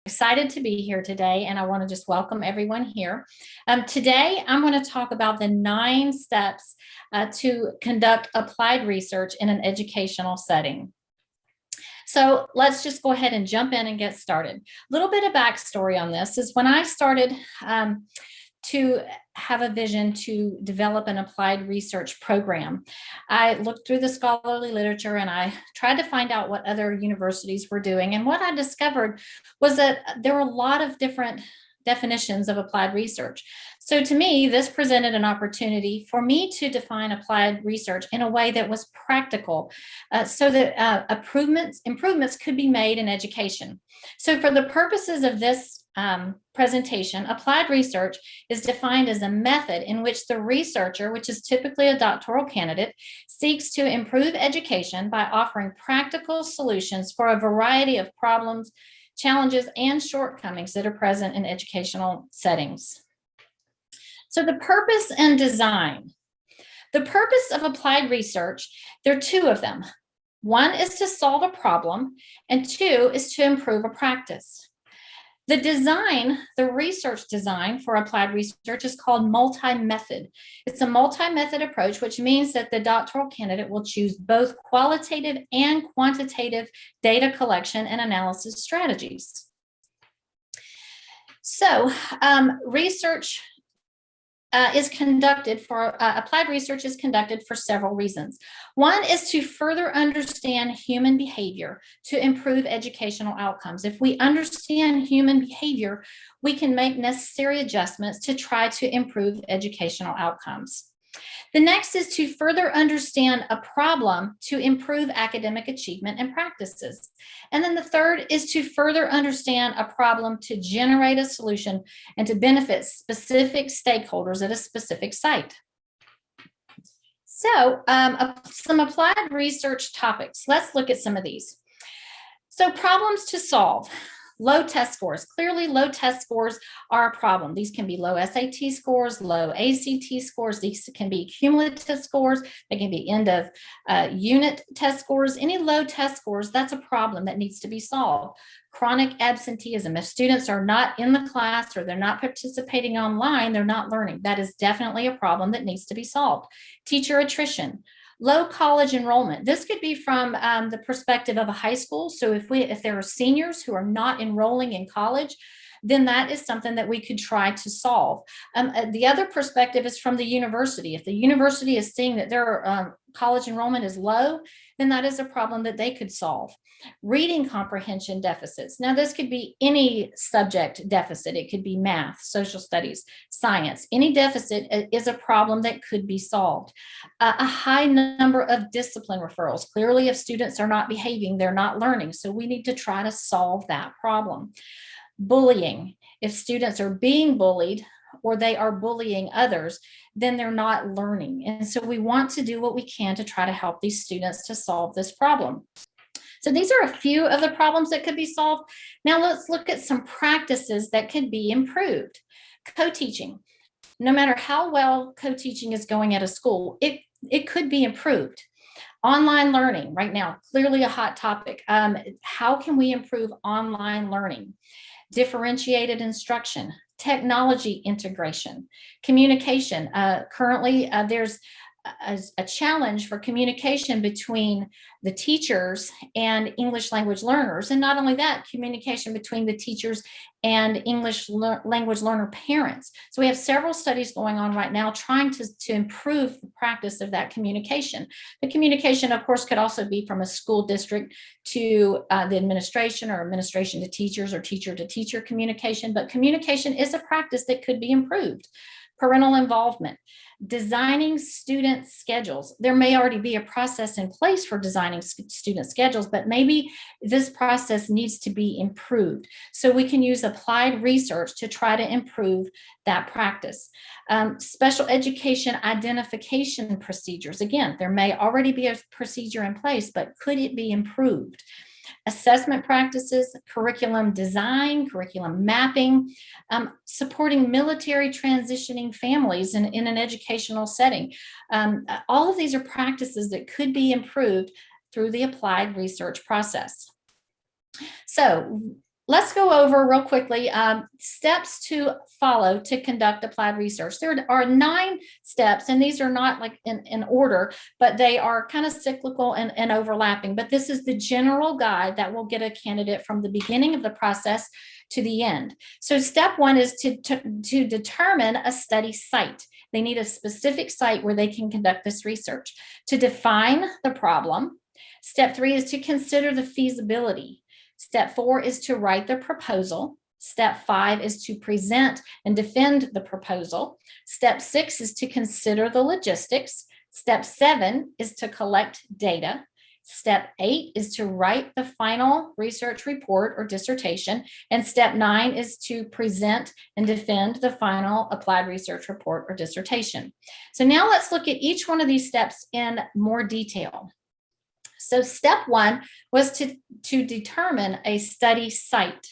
Excited to be here today, and I want to just welcome everyone here. Today, I'm going to talk about the 9 steps to conduct applied research in an educational setting. So let's just go ahead and jump in and get started. A little bit of backstory on this is when I started to have a vision to develop an applied research program, I looked through the scholarly literature and I tried to find out what other universities were doing. And what I discovered was that there were a lot of different definitions of applied research. So to me, this presented an opportunity for me to define applied research in a way that was practical, so that improvements could be made in education. So for the purposes of this presentation, applied research is defined as a method in which the researcher, which is typically a doctoral candidate, seeks to improve education by offering practical solutions for a variety of problems, challenges, and shortcomings that are present in educational settings. So the purpose and design. The purpose of applied research, there are 2 of them. One is to solve a problem, and 2 is to improve a practice. The design, the research design for applied research is called multi-method. It's a multi-method approach, which means that the doctoral candidate will choose both qualitative and quantitative data collection and analysis strategies. So research is conducted for, applied research is conducted for several reasons. One is to further understand human behavior to improve educational outcomes. If we understand human behavior, we can make necessary adjustments to try to improve educational outcomes. The next is to further understand a problem to improve academic achievement and practices. And then the third is to further understand a problem to generate a solution and to benefit specific stakeholders at a specific site. So some applied research topics. Let's look at some of these. So problems to solve. Low test scores. Clearly, low test scores are a problem. These can be low SAT scores, low ACT scores. These can be cumulative scores. They can be end of unit test scores. Any low test scores, that's a problem that needs to be solved. Chronic absenteeism. If students are not in the class or they're not participating online, they're not learning. That is definitely a problem that needs to be solved. Teacher attrition. Low college enrollment. This could be from the perspective of a high school. So if there are seniors who are not enrolling in college, then that is something that we could try to solve. The other perspective is from the university. If the university is seeing that their college enrollment is low, then that is a problem that they could solve. Reading comprehension deficits. Now, this could be any subject deficit. It could be math, social studies, science. Any deficit is a problem that could be solved. A high number of discipline referrals. Clearly, if students are not behaving, they're not learning. So we need to try to solve that problem. Bullying. If students are being bullied or they are bullying others, then they're not learning. And so we want to do what we can to try to help these students to solve this problem. So these are a few of the problems that could be solved. Now let's look at some practices that could be improved. Co-teaching. No matter how well co-teaching is going at a school, it could be improved. Online learning right now, clearly a hot topic. How can we improve online learning? Differentiated instruction, technology integration, communication. Currently, there's a challenge for communication between the teachers and English language learners. And not only that, communication between the teachers and English language learner parents. So we have several studies going on right now trying to improve the practice of that communication. The communication, of course, could also be from a school district to the administration, or administration to teachers, or teacher to teacher communication. But communication is a practice that could be improved. Parental involvement. Designing student schedules. There may already be a process in place for designing student schedules, but maybe this process needs to be improved. So we can use applied research to try to improve that practice. Special education identification procedures. Again, there may already be a procedure in place, but could it be improved? Assessment practices, curriculum design, curriculum mapping, supporting military transitioning families in an educational setting. All of these are practices that could be improved through the applied research process. So let's go over real quickly steps to follow to conduct applied research. There are 9 steps, and these are not like in order, but they are kind of cyclical and overlapping. But this is the general guide that will get a candidate from the beginning of the process to the end. So step 1 is to determine a study site. They need a specific site where they can conduct this research. To define the problem. Step 3 is to consider the feasibility. Step 4 is to write the proposal. Step 5 is to present and defend the proposal. Step 6 is to consider the logistics. Step 7 is to collect data. Step 8 is to write the final research report or dissertation. And step 9 is to present and defend the final applied research report or dissertation. So now let's look at each one of these steps in more detail. So step 1 was to determine a study site.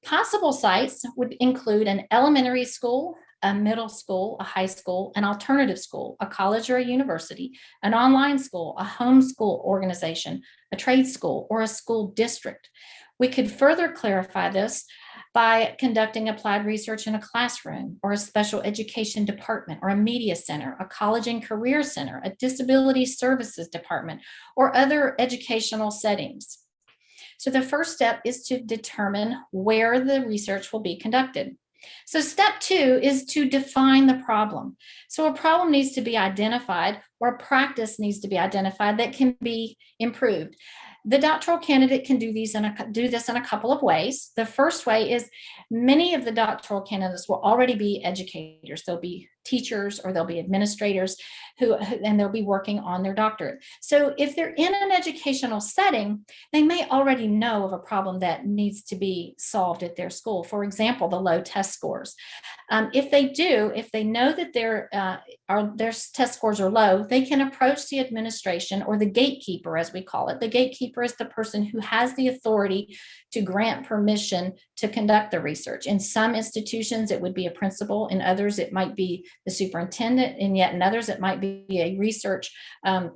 Possible sites would include an elementary school, a middle school, a high school, an alternative school, a college or a university, an online school, a homeschool organization, a trade school, or a school district. We could further clarify this by conducting applied research in a classroom or a special education department or a media center, a college and career center, a disability services department, or other educational settings. So the first step is to determine where the research will be conducted. So step 2 is to define the problem. So a problem needs to be identified, or a practice needs to be identified that can be improved. The doctoral candidate can do this in a couple of ways. The first way is many of the doctoral candidates will already be educators. They'll be teachers or they'll be administrators and they'll be working on their doctorate. So if they're in an educational setting, they may already know of a problem that needs to be solved at their school. For example, the low test scores. If they know that their test scores are low, they can approach the administration or the gatekeeper, as we call it. The gatekeeper is the person who has the authority to grant permission to conduct the research. In some institutions, it would be a principal. In others, it might be the superintendent, and yet in others, it might be a research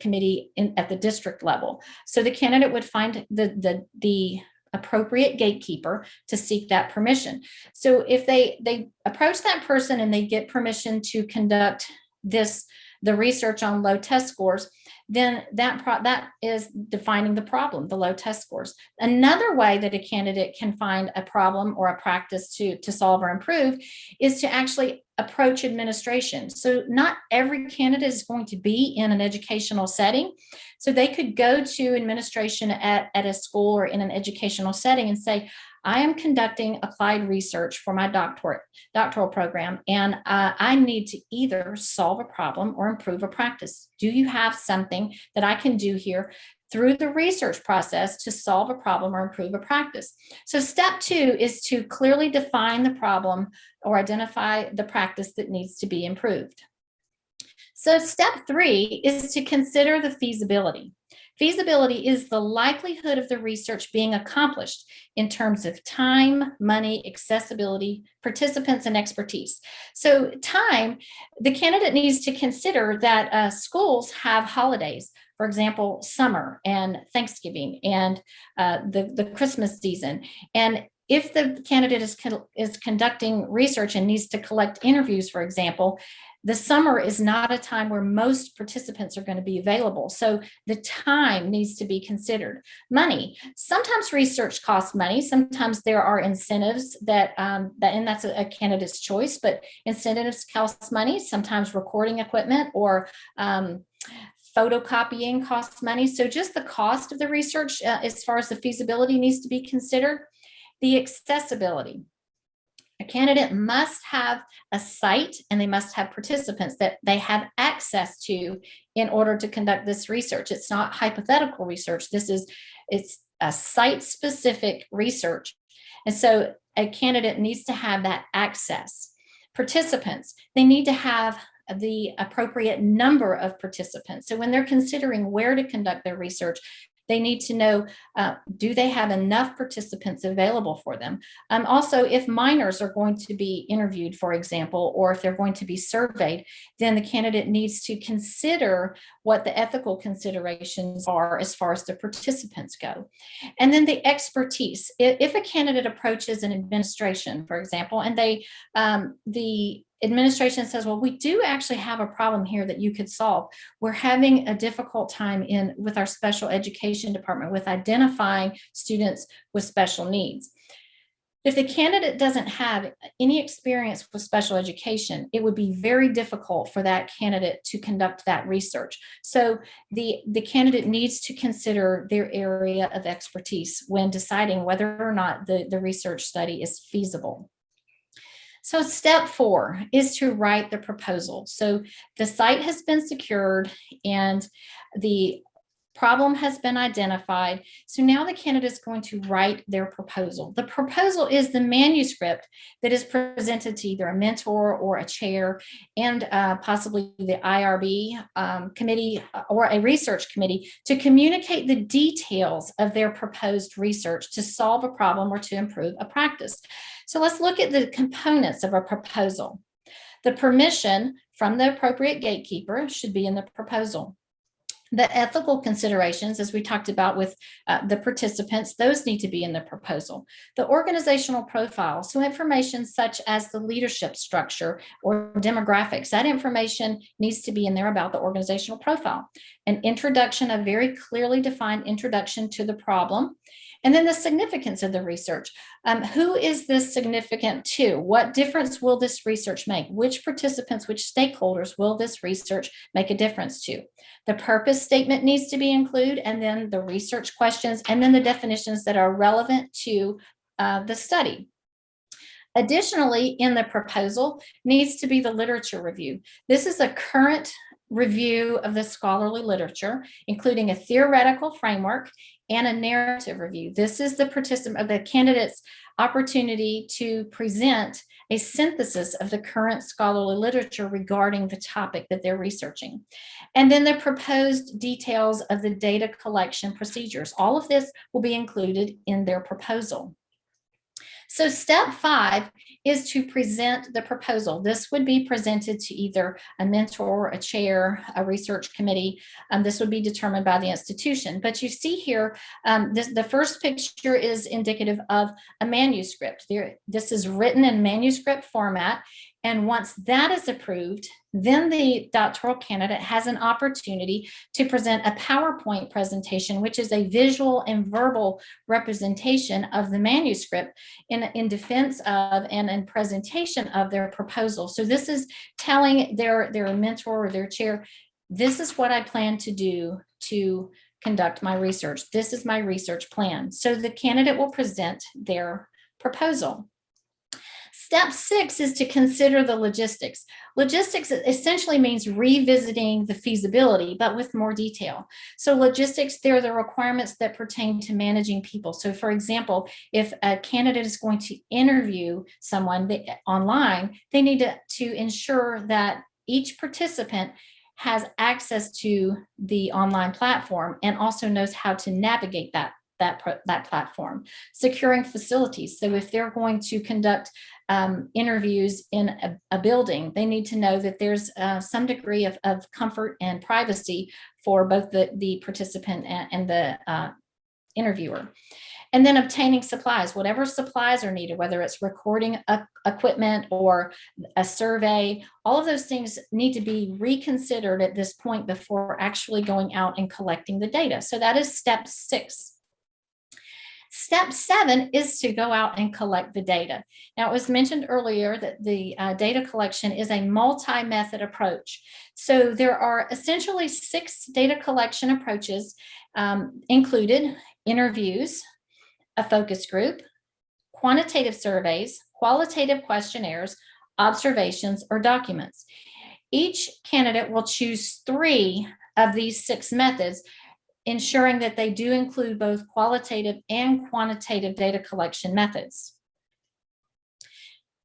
committee at the district level. So the candidate would find the appropriate gatekeeper to seek that permission. So if they approach that person and they get permission to conduct the research on low test scores, then that is defining the problem, the low test scores. Another way that a candidate can find a problem or a practice to solve or improve is to actually approach administration. So not every candidate is going to be in an educational setting. So they could go to administration at a school or in an educational setting and say, I am conducting applied research for my doctoral program, and I need to either solve a problem or improve a practice. Do you have something that I can do here through the research process to solve a problem or improve a practice? So step 2 is to clearly define the problem or identify the practice that needs to be improved. So step 3 is to consider the feasibility. Feasibility is the likelihood of the research being accomplished in terms of time, money, accessibility, participants, and expertise. So time, the candidate needs to consider that schools have holidays, for example, summer and Thanksgiving and the Christmas season. And if the candidate is conducting research and needs to collect interviews, for example, the summer is not a time where most participants are going to be available. So the time needs to be considered. Money. Sometimes research costs money. Sometimes there are incentives and that's a candidate's choice, but incentives cost money. Sometimes recording equipment or photocopying costs money. So just the cost of the research as far as the feasibility needs to be considered. The accessibility. A candidate must have a site and they must have participants that they have access to in order to conduct this research. It's not hypothetical research. It's a site-specific research. And so a candidate needs to have that access. Participants, they need to have the appropriate number of participants. So when they're considering where to conduct their research, They need to know, do they have enough participants available for them? Also, if minors are going to be interviewed, for example, or if they're going to be surveyed, then the candidate needs to consider what the ethical considerations are as far as the participants go. And then the expertise. If a candidate approaches an administration, for example, and the administration says, well, we do actually have a problem here that you could solve. We're having a difficult time with our special education department with identifying students with special needs. If the candidate doesn't have any experience with special education, it would be very difficult for that candidate to conduct that research. So the candidate needs to consider their area of expertise when deciding whether or not the research study is feasible. So step 4 is to write the proposal. So the site has been secured and the problem has been identified. So now the candidate is going to write their proposal. The proposal is the manuscript that is presented to either a mentor or a chair and possibly the IRB committee or a research committee to communicate the details of their proposed research to solve a problem or to improve a practice. So let's look at the components of a proposal. The permission from the appropriate gatekeeper should be in the proposal. The ethical considerations, as we talked about with the participants, those need to be in the proposal. The organizational profile, so information such as the leadership structure or demographics, that information needs to be in there about the organizational profile. An introduction, a very clearly defined introduction to the problem. And then the significance of the research. Who is this significant to? What difference will this research make? Which participants, which stakeholders will this research make a difference to? The purpose statement needs to be included, and then the research questions, and then the definitions that are relevant to the study. Additionally, in the proposal needs to be the literature review. This is a current review of the scholarly literature, including a theoretical framework and a narrative review. This is the candidate's opportunity to present a synthesis of the current scholarly literature regarding the topic that they're researching. And then the proposed details of the data collection procedures. All of this will be included in their proposal. So step 5 is to present the proposal. This would be presented to either a mentor, a chair, a research committee. This would be determined by the institution. But you see here, the first picture is indicative of a manuscript. This is written in manuscript format. And once that is approved, then the doctoral candidate has an opportunity to present a PowerPoint presentation, which is a visual and verbal representation of the manuscript in defense of and in presentation of their proposal. So this is telling their mentor or their chair, this is what I plan to do to conduct my research. This is my research plan. So the candidate will present their proposal. Step 6 is to consider the logistics. Logistics essentially means revisiting the feasibility, but with more detail. So logistics, they're the requirements that pertain to managing people. So for example, if a candidate is going to interview someone online, they need to ensure that each participant has access to the online platform and also knows how to navigate that platform. Securing facilities. So if they're going to conduct interviews in a building, they need to know that there's some degree of comfort and privacy for both the participant and the interviewer. And then obtaining supplies, whatever supplies are needed, whether it's recording equipment or a survey, all of those things need to be reconsidered at this point before actually going out and collecting the data. So that is step 6. Step 7 is to go out and collect the data. Now, it was mentioned earlier that the data collection is a multi-method approach. So there are essentially 6 data collection approaches included: interviews, a focus group, quantitative surveys, qualitative questionnaires, observations, or documents. Each candidate will choose 3 of these 6 methods, ensuring that they do include both qualitative and quantitative data collection methods.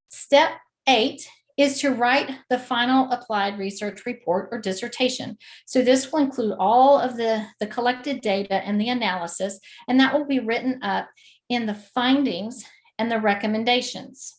Step 8 is to write the final applied research report or dissertation. So this will include all of the collected data and the analysis, and that will be written up in the findings and the recommendations.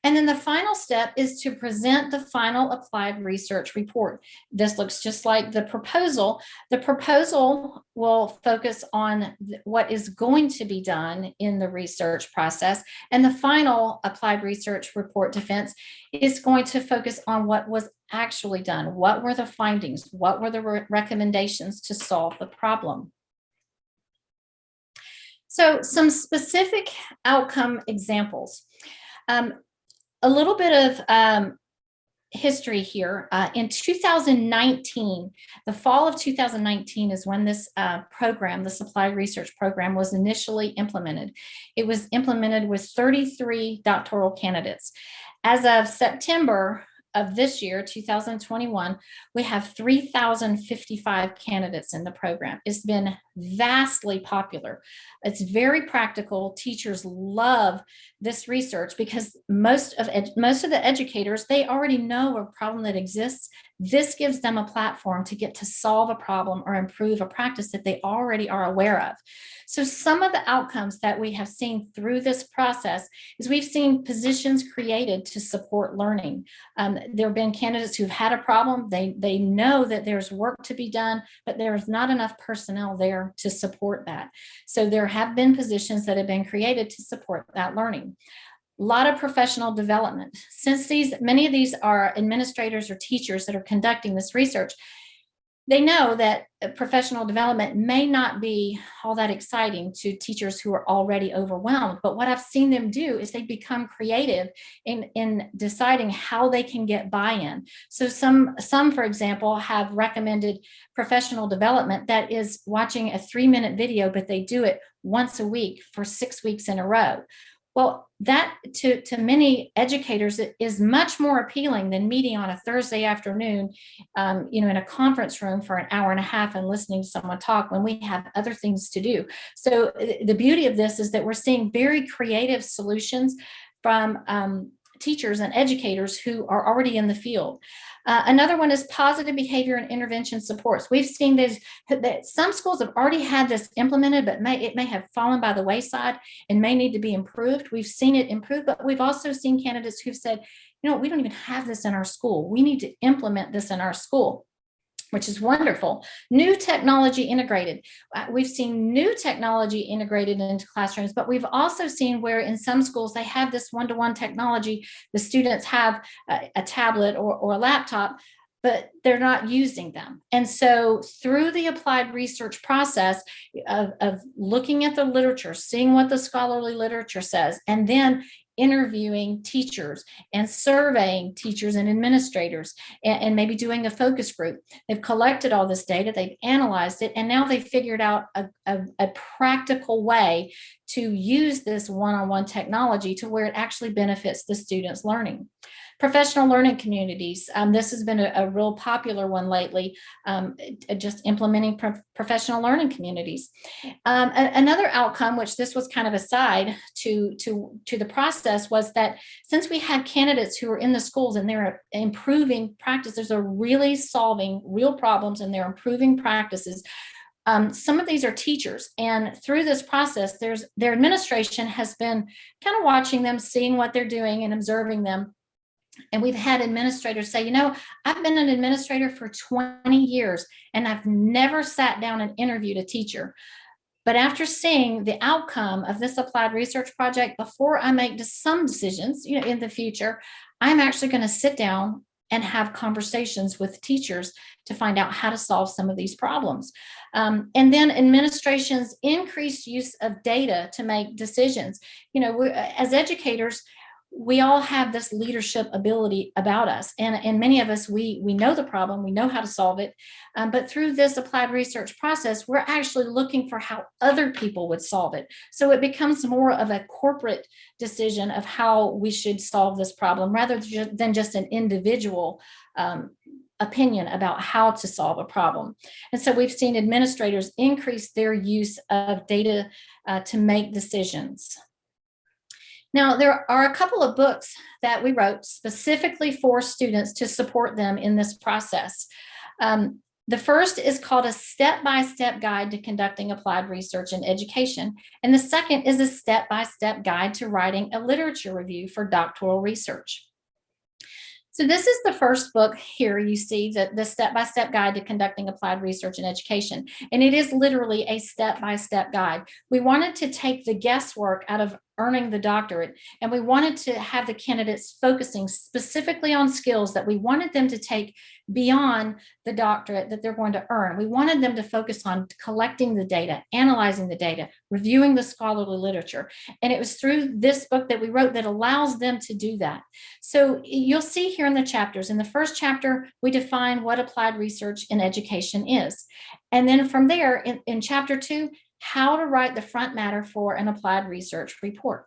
And then the final step is to present the final applied research report. This looks just like the proposal. The proposal will focus on what is going to be done in the research process. And the final applied research report defense is going to focus on what was actually done. What were the findings? What were the recommendations to solve the problem? So some specific outcome examples. A little bit of history here. In 2019, the fall of 2019 is when this program, the Applied Research Program, was initially implemented. It was implemented with 33 doctoral candidates. As of September of this year, 2021, we have 3,055 candidates in the program. It's been vastly popular. It's very practical. Teachers love this research because most of the educators, they already know a problem that exists. This gives them a platform to get to solve a problem or improve a practice that they already are aware of. So some of the outcomes that we have seen through this process is we've seen positions created to support learning. There have been candidates who've had a problem. They know that there's work to be done, but there's not enough personnel there to support that. So there have been positions that have been created to support that learning. A lot of professional development. Since many of these are administrators or teachers that are conducting this research, they know that professional development may not be all that exciting to teachers who are already overwhelmed. But what I've seen them do is they become creative in deciding how they can get buy-in. So some, for example, have recommended professional development that is watching a 3-minute video, but they do it once a week for 6 weeks in a row. Well, that to many educators is much more appealing than meeting on a Thursday afternoon, in a conference room for an hour and a half and listening to someone talk when we have other things to do. So the beauty of this is that we're seeing very creative solutions from teachers and educators who are already in the field. Another one is positive behavior and intervention supports. We've seen that some schools have already had this implemented, but it may have fallen by the wayside and may need to be improved. We've seen it improve, but we've also seen candidates who've said, we don't even have this in our school. We need to implement this in our school, which is wonderful. New technology integrated. We've seen new technology integrated into classrooms, but we've also seen where in some schools they have this one-to-one technology. The students have a tablet or a laptop, but they're not using them. And so through the applied research process of looking at the literature, seeing what the scholarly literature says, and then interviewing teachers and surveying teachers and administrators and maybe doing a focus group. They've collected all this data, they've analyzed it, and now they've figured out a practical way to use this one-on-one technology to where it actually benefits the students' learning. Professional learning communities. This has been a real popular one lately, just implementing professional learning communities. Another outcome, which this was kind of a side to the process, was that since we had candidates who were in the schools and they're improving practices, are really solving real problems and they're improving practices. Some of these are teachers, and through this process, their administration has been kind of watching them, seeing what they're doing and observing them. And we've had administrators say, I've been an administrator for 20 years and I've never sat down and interviewed a teacher. But after seeing the outcome of this applied research project, before I make some decisions, in the future, I'm actually going to sit down and have conversations with teachers to find out how to solve some of these problems. And then administration's increased use of data to make decisions. As educators, we all have this leadership ability about us. And many of us, we know the problem, we know how to solve it. But through this applied research process, we're actually looking for how other people would solve it. So it becomes more of a corporate decision of how we should solve this problem rather than just an individual opinion about how to solve a problem. And so we've seen administrators increase their use of data to make decisions. Now, there are a couple of books that we wrote specifically for students to support them in this process. The first is called A Step-by-Step Guide to Conducting Applied Research in Education. And the second is A Step-by-Step Guide to Writing a Literature Review for Doctoral Research. So this is the first book here. You see that the step-by-step guide to conducting applied research in education. And it is literally a step-by-step guide. We wanted to take the guesswork out of earning the doctorate, and we wanted to have the candidates focusing specifically on skills that we wanted them to take beyond the doctorate that they're going to earn. We wanted them to focus on collecting the data, analyzing the data, reviewing the scholarly literature. And it was through this book that we wrote that allows them to do that. So you'll see here in the chapters, in the first chapter, we define what applied research in education is. And then from there, in chapter 2, how to write the front matter for an applied research report.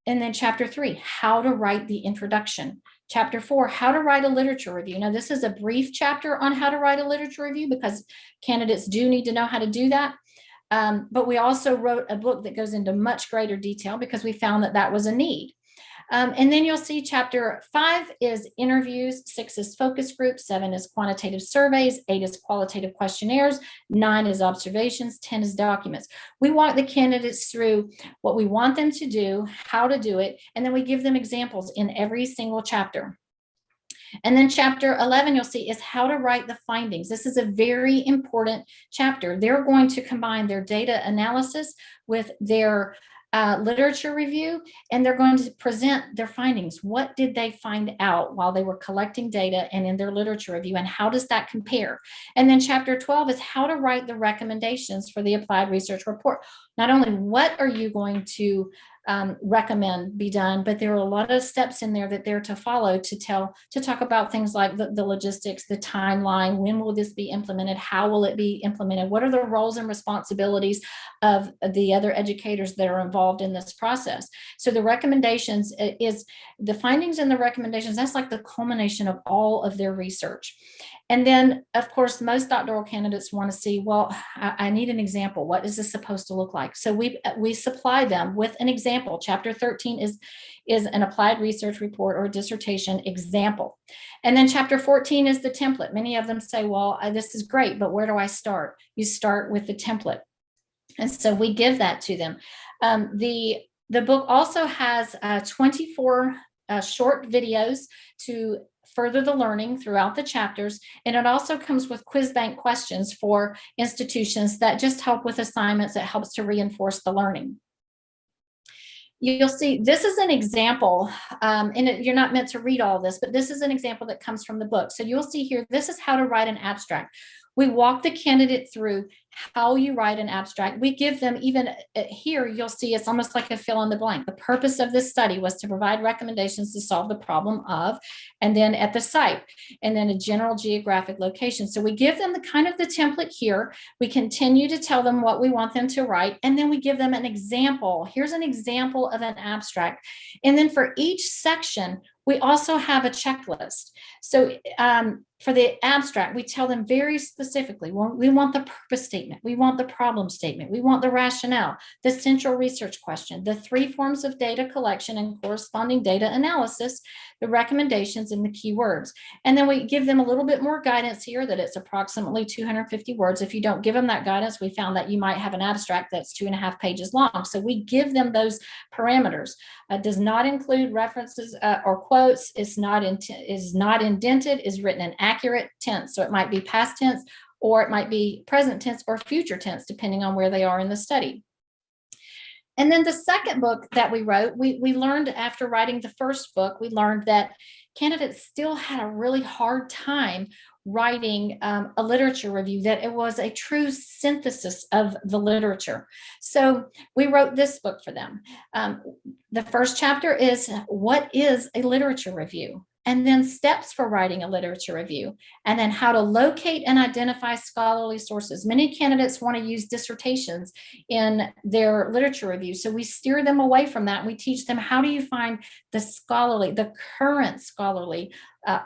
And then chapter 3, how to write the introduction. Chapter 4, how to write a literature review. Now, this is a brief chapter on how to write a literature review because candidates do need to know how to do that. But we also wrote a book that goes into much greater detail because we found that that was a need. And then you'll see chapter 5 is interviews, 6 is focus groups, 7 is quantitative surveys, 8 is qualitative questionnaires, 9 is observations, 10 is documents. We walk the candidates through what we want them to do, how to do it, and then we give them examples in every single chapter. And then chapter 11, you'll see, is how to write the findings. This is a very important chapter. They're going to combine their data analysis with their literature review, and they're going to present their findings. What did they find out while they were collecting data and in their literature review, and how does that compare? And then chapter 12 is how to write the recommendations for the applied research report. Not only what are you going to recommend be done, but there are a lot of steps in there that they're to follow to talk about things like the logistics, the timeline, when will this be implemented, how will it be implemented, what are the roles and responsibilities of the other educators that are involved in this process. So the recommendations is the findings and the recommendations, that's like the culmination of all of their research. And then, of course, most doctoral candidates want to see, well, I need an example. What is this supposed to look like? So we supply them with an example. Chapter 13 is an applied research report or dissertation example. And then chapter 14 is the template. Many of them say, well, this is great, but where do I start? You start with the template. And so we give that to them. The book also has 24 short videos to further the learning throughout the chapters. And it also comes with quiz bank questions for institutions that just help with assignments that helps to reinforce the learning. You'll see this is an example, and you're not meant to read all this, but this is an example that comes from the book. So you'll see here, this is how to write an abstract. We walk the candidate through how you write an abstract. We give them, even here, you'll see it's almost like a fill in the blank. The purpose of this study was to provide recommendations to solve the problem of, and then at the site, and then a general geographic location. So we give them the kind of the template here. We continue to tell them what we want them to write, and then we give them an example. Here's an example of an abstract. And then for each section, we also have a checklist. So for the abstract, we tell them very specifically, we want the purpose statement, we want the problem statement, we want the rationale, the central research question, the 3 forms of data collection and corresponding data analysis, the recommendations, and the keywords. And then we give them a little bit more guidance here that it's approximately 250 words. If you don't give them that guidance, we found that you might have an abstract that's 2.5 pages long. So we give them those parameters. Does not include references or quotes, is not indented, is written in accurate tense. So it might be past tense, or it might be present tense or future tense, depending on where they are in the study. And then the second book that we wrote, we learned after writing the first book, we learned that candidates still had a really hard time writing a literature review, that it was a true synthesis of the literature. So we wrote this book for them. The first chapter is, what is a literature review? And then steps for writing a literature review, and then how to locate and identify scholarly sources. Many candidates want to use dissertations in their literature review, so we steer them away from that. We teach them, how do you find the current scholarly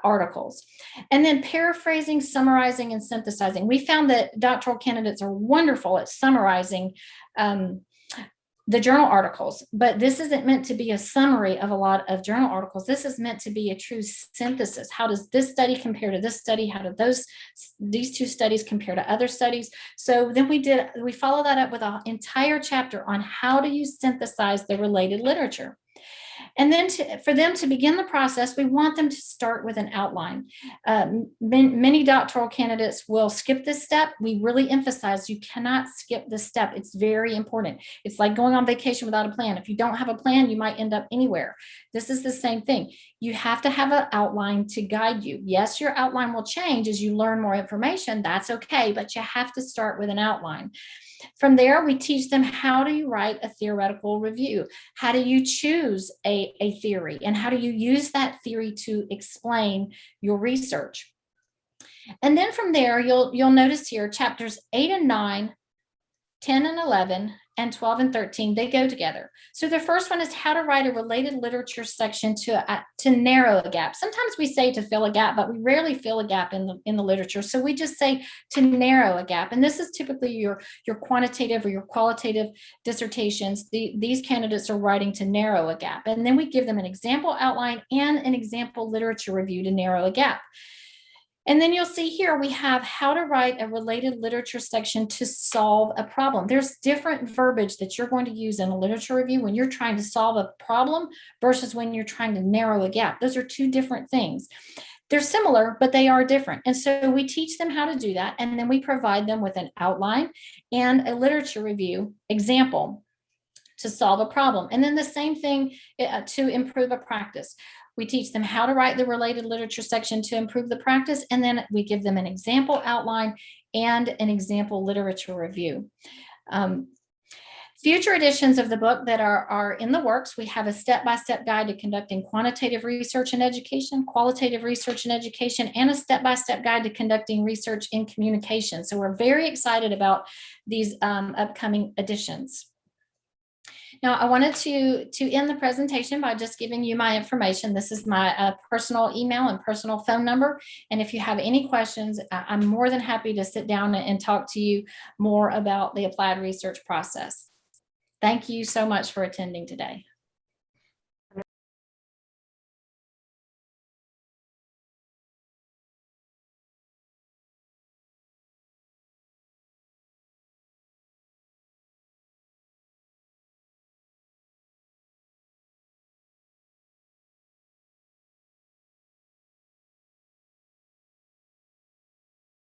articles. And then paraphrasing, summarizing, and synthesizing. We found that doctoral candidates are wonderful at summarizing the journal articles, but this isn't meant to be a summary of a lot of journal articles. This is meant to be a true synthesis. How does this study compare to this study? How do these two studies compare to other studies? So then we follow that up with an entire chapter on how do you synthesize the related literature. And then for them to begin the process, we want them to start with an outline. Many doctoral candidates will skip this step. We really emphasize you cannot skip this step. It's very important. It's like going on vacation without a plan. If you don't have a plan, you might end up anywhere. This is the same thing. You have to have an outline to guide you. Yes, your outline will change as you learn more information. That's okay, but you have to start with an outline. From there, we teach them how do you write a theoretical review? How do you choose a theory? And how do you use that theory to explain your research? And then from there, you'll notice here chapters 8 and 9, 10 and 11, and 12 and 13, they go together. So the first one is how to write a related literature section to narrow a gap. Sometimes we say to fill a gap, but we rarely fill a gap in the literature. So we just say to narrow a gap. And this is typically your quantitative or your qualitative dissertations. These candidates are writing to narrow a gap. And then we give them an example outline and an example literature review to narrow a gap. And then you'll see here we have how to write a related literature section to solve a problem. There's different verbiage that you're going to use in a literature review when you're trying to solve a problem versus when you're trying to narrow a gap. Those are two different things. They're similar, but they are different. And so we teach them how to do that. And then we provide them with an outline and a literature review example to solve a problem. And then the same thing to improve a practice. We teach them how to write the related literature section to improve the practice, and then we give them an example outline and an example literature review. Future editions of the book that are in the works, we have a step-by-step guide to conducting quantitative research in education, qualitative research in education, and a step-by-step guide to conducting research in communication. So we're very excited about these upcoming editions. Now, I wanted to end the presentation by just giving you my information. This is my personal email and personal phone number. And if you have any questions, I'm more than happy to sit down and talk to you more about the applied research process. Thank you so much for attending today.